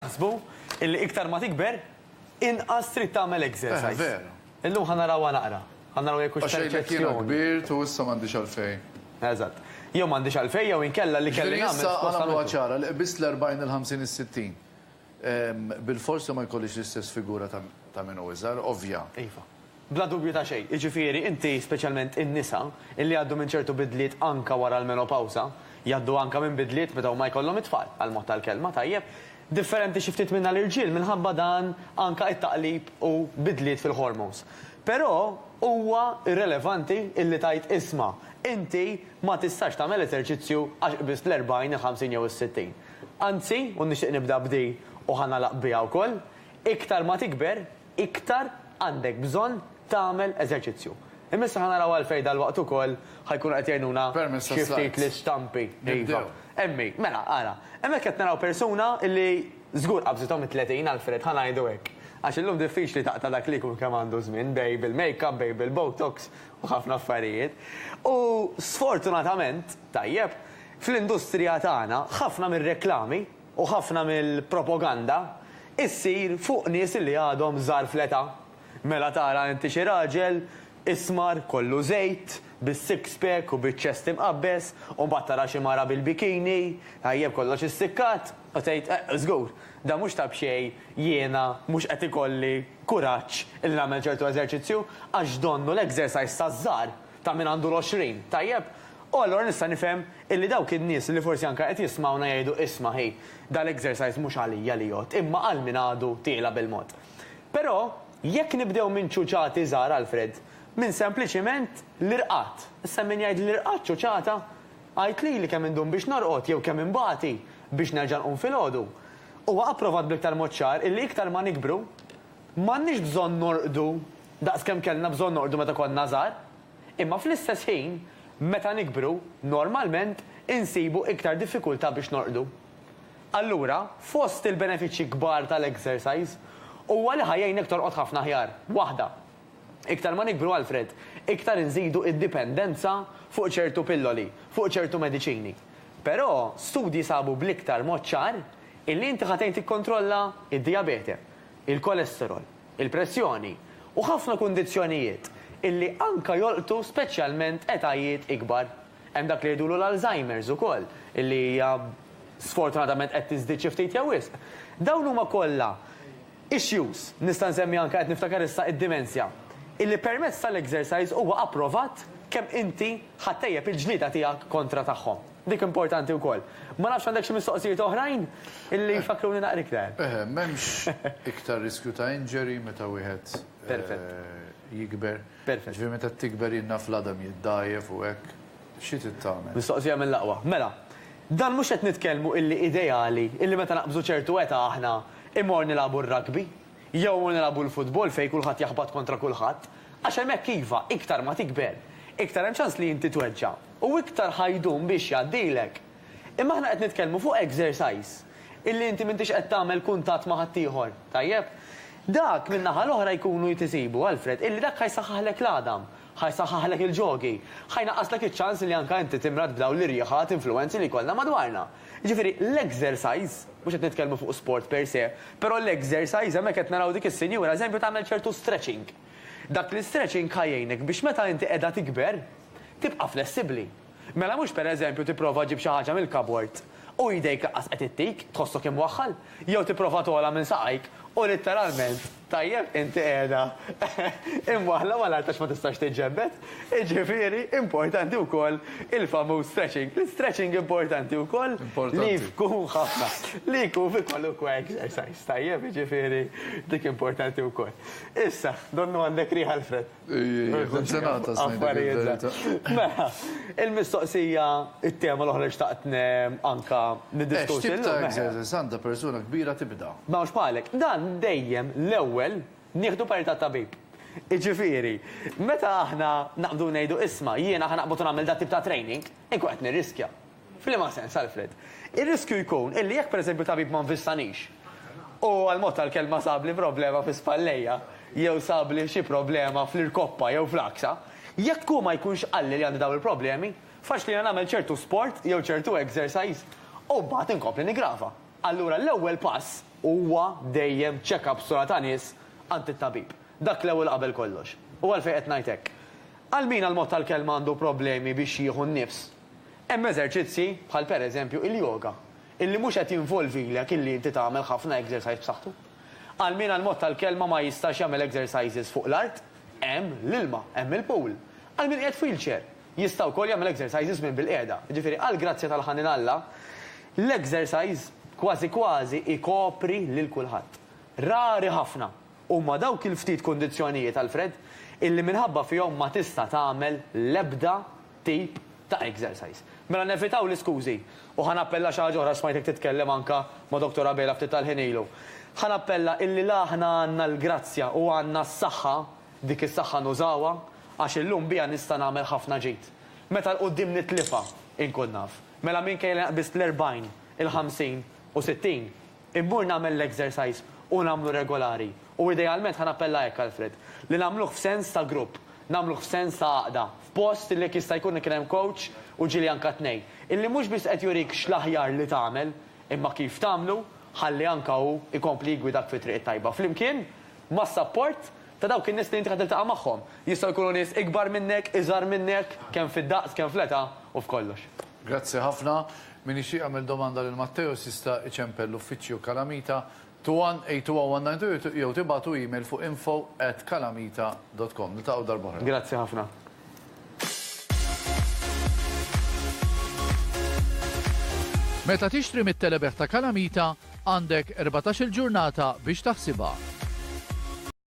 naħsbu illi iktar ma tikber, inqas trid tagħmel exercise. Veru. Illum ħanarawha naqra. Ħanaraw jekk hux Għax kienu perċezzjoni. kbir u issa m'għandix għalfejn. Eżatt. Jew m'għandix għalfejn jew inkella li kelli nagħmel. Issa sposta għamlu minnu. ċara li biss l-40, il-50, il-60. Bil-forsi ma jkollix l-istess figura ta' minn u iżgħar, ovvja. Iva. Bla dubju ta' xejn. Jiġifieri inti speċjalment in-nisa illi għaddu minn ċertu bidliet anka wara l-menopawsa, jgħaddu anka minn bidliet meta huma jkollhom it-tfal għal-mod tal-kelma tajjeb. Differenti xi ftit minna l-irġiel minħabba dan anka it-taqlib u bidliet fil-hormones. Però huwa irrelevanti illi tajt isma' inti ma tistax tagħmel eżerċizzju għax biss l-40, il-50 jew is-60. Anzi, u nixtieq nibda bdi u ħanalaq biha wkoll, iktar ma tikber, iktar għandek bżonn tagħmel eżerċizzju. Imissa ħanaraw għalfejn dal-waqt ukoll ħajkunu qed jgħinuna Permess ta' xi ftit slides. l-istampi. Nibdew. Emmi, mela, ara, hemmhekk qed naraw persuna illi żgur qabżithom it-30 Alfred ħanajdu hekk. Għax illum diffiċli taqta' dak li jkun kemm għandu żmien bej bil-makeup, bej bil-botox u ħafna affarijiet. U sfortunatament, tajjeb, fl-industrija tagħna ħafna mir-reklami u ħafna mill-propaganda issir fuq nies li għadhom żgħar fl-età. Mela tara inti xi raġel ismar kollu żejt, bis-six-pack u biċ-ċest imqabbes, u mbagħad tara xi mara bil-bikini, tajjeb kollox issikkat, u tgħid żgur, da mhux tab xejn jiena mhux qed ikolli kuraġġ illi nagħmel ċertu eżerċizzju għax donnu l-exercise taż-żgħar ta' min għandu l-20, tajjeb. U allura nista' nifhem illi dawk in-nies li forsi anke qed jismawna jgħidu isma' ħej, dal-exercise mhux għalija li jgħod, imma għal min għadu tieqla bil-mod. Però jekk nibdew minn ċuċati żgħar Alfred, minn sempliċiment l-irqat. Issa min jgħid l-irqat ċuċata, għajt li kemm indum biex norqod jew kemm imbagħti biex nerġa' nqum filgħodu. Huwa approvat bl-iktar mod ċar illi iktar ma nikbru m'għandniex bżonn norqdu daqskemm kellna bżonn norqdu meta konna żgħar, imma fl-istess ħin meta nikbru normalment insibu iktar diffikultà biex norqdu. Allura, fost il-benefiċċji kbar tal-exercise, huwa li ħajjejnek torqod ħafna ħjar. Waħda. Iktar ma nikbru Alfred, iktar inżidu id-dipendenza fuq ċertu pilloli, fuq ċertu mediċini. Però studji sabu bl-iktar mod ċar illi inti ħatejn tikkontrolla id-diabete, il-kolesterol, il-pressjoni u ħafna kundizzjonijiet illi anka jolqtu speċjalment etajiet ikbar. Hemm dak li jgħidulu l-Alzheimer's ukoll, illi hija sfortunatament qed tiżdied xi ftit jew wisq. Dawn huma kollha issues, nista' nsemmi anke qed niftakar issa id-dimensja, illi permezz tal-exercise huwa approvat kemm inti ħattejjeb il-ġlida tiegħek kontra tagħhom. Dik importanti wkoll. Ma nafx għandek xi mistoqsijiet oħrajn illi jfakkruni naqra iktar. M'hemmx iktar riskju ta' injury meta wieħed jikber. Perfett. Ġifieri meta tikber jinnaf l-adam jiddajjef u hekk. Xi titgħamel? Mistoqsija mill-aqwa. Mela, dan mhux qed nitkellmu illi ideali illi meta naqbżu ċertu eta aħna imor nilagħbu r-rugby, jew nilagħbu l-futbol fejn kulħadd jaħbad kontra kulħadd, għax hemmhekk iva iktar ma tikber, iktar hemm ċans li inti tweġġa' u iktar ħajdum biex jgħaddilek. Imma aħna qed nitkellmu fuq exercise illi inti m'intix qed tagħmel kuntatt ma' ħadd ieħor, tajjeb? Dak min-naħa l-oħra jkunu jtisibu Alfred illi dak ħajsaħħaħlek l-għadam, ħajsaħħaħlek il-ġogi, ħajnaqqaslek iċ-ċans li anke inti timrad b'dawn l-irjaħat influenzi li kollha madwarna. Ġifieri l-exercise, mhux qed nitkellmu fuq sport per se, però l-exercise hemmhekk qed naraw dik is-sinjura eżempju tagħmel ċertu stretching. Dak l-stretching ħajjejnek biex meta inti qiegħda tikber, tibqa' flessibbli. Mela mhux pereżempju tipprova ġib xi ħaġa mill-kabort u jdejk laqqas qed ittik tħossok imwaħħal, jew tipprova togħla minn saqajk u letteralment tajjeb inti qiegħda imwaħħla mal-artax ma tistax tiġġebbed. Jiġifieri importanti wkoll il-famuż stretching. L-stretching importanti wkoll li jkun ħafna. Li jkun fi kwalunkwe exercise. Tajjeb, jiġifieri dik importanti wkoll. Issa, donnu għandek riħ Alfred. Konsenata Affarijiet. Mela, il-mistoqsija it-tema l-oħra xtaqt anka niddiskuti. X'tib ta' exercise għandha persuna kbira tibda. Ma mhux bħalek, dan dejjem l-ewwel nieħdu parità tabib. Iġifieri, meta aħna naqbdu ngħidu isma' jiena ħanaqbdu nagħmel dat tip ta' training, inkun qed nirriskja. F'liema sens Alfred. Ir-riskju jkun illi jekk pereżempju tabib ma nfissanix u għal-mod tal-kelma sabli problema fi spallejja jew sabli xi problema fl-irkoppa jew fl-aksa, jekk hu ma jkunx qalli li għandi dawn il-problemi, faċli nagħmel ċertu sport jew ċertu exercise u mbagħad inkompli nigrafa. Allura l-ewwel pass huwa dejjem check-up sura ta' nies għand it-tabib. Dak l-ewwel qabel kollox. U għalfejn qed ngħid hekk. Għal min għal-mod tal-kelma għandu problemi biex jieħu n-nifs. Hemm eżerċizzi bħal pereżempju il-yoga, illi mhux qed jinvolvilek illi inti tagħmel ħafna exercise b'saħħtu. Għal min għal-mod tal-kelma ma jistax jagħmel exercises fuq l-art, hemm l-ilma, hemm il-pool. Għal min qiegħed wheelchair, jista' wkoll jagħmel exercises minn bil-qiegħda. Ġifieri għal grazzja tal-ħanin Alla, l-exercise kważi kważi ikopri lil kulħadd. Rari ħafna huma dawk il-ftit kundizzjonijiet Alfred illi minħabba fihom ma tista' tagħmel l-ebda tip ta' exercise. Mela nevitaw l-iskużi u ħanappella xi ħaġa oħra smajtek titkellem anka ma' Dr. Abela ftit tal-ħinilu. Ħanappella illi aħna għandna l-grazzja u għandna s-saħħa dik is-saħħa nużawha għax illum biha nista' nagħmel ħafna ġid. Meta l-qudiem nitlifa inkun naf. Mela min kejn naqbis l-40, il-50 u 60 immur nagħmel l-exercise u nagħmlu regolari. U idealment ħanappella hekk Alfred li nagħmluh f'sens ta' grupp, nagħmluh f'sens ta' għaqda, f'post li jista' jkun kien hemm coach u ġieli anke tnejn. Illi mhux biss qed jurik x'l-aħjar li tagħmel, imma kif tagħmlu ħalli anke hu ikompli jgwidak fi triq tajba. Flimkien ma' support ta' dawk in-nies li inti qed tiltaqa' magħhom. Jistgħu jkunu nies ikbar minnek, iżgħar minnek, kemm fid-daqs, kemm fl-età u f'kollox. Grazzi ħafna. Min ixtieq jagħmel domanda lil Matteo jista' iċempel l-uffiċċju Kalamita 2182 jew tibgħatu email fuq info@kalamita.com. Niltaqgħu darba oħra. Grazzi ħafna. Meta tixtri mit-telebeħ ta' Kalamita għandek 14-il ġurnata biex taħsibha.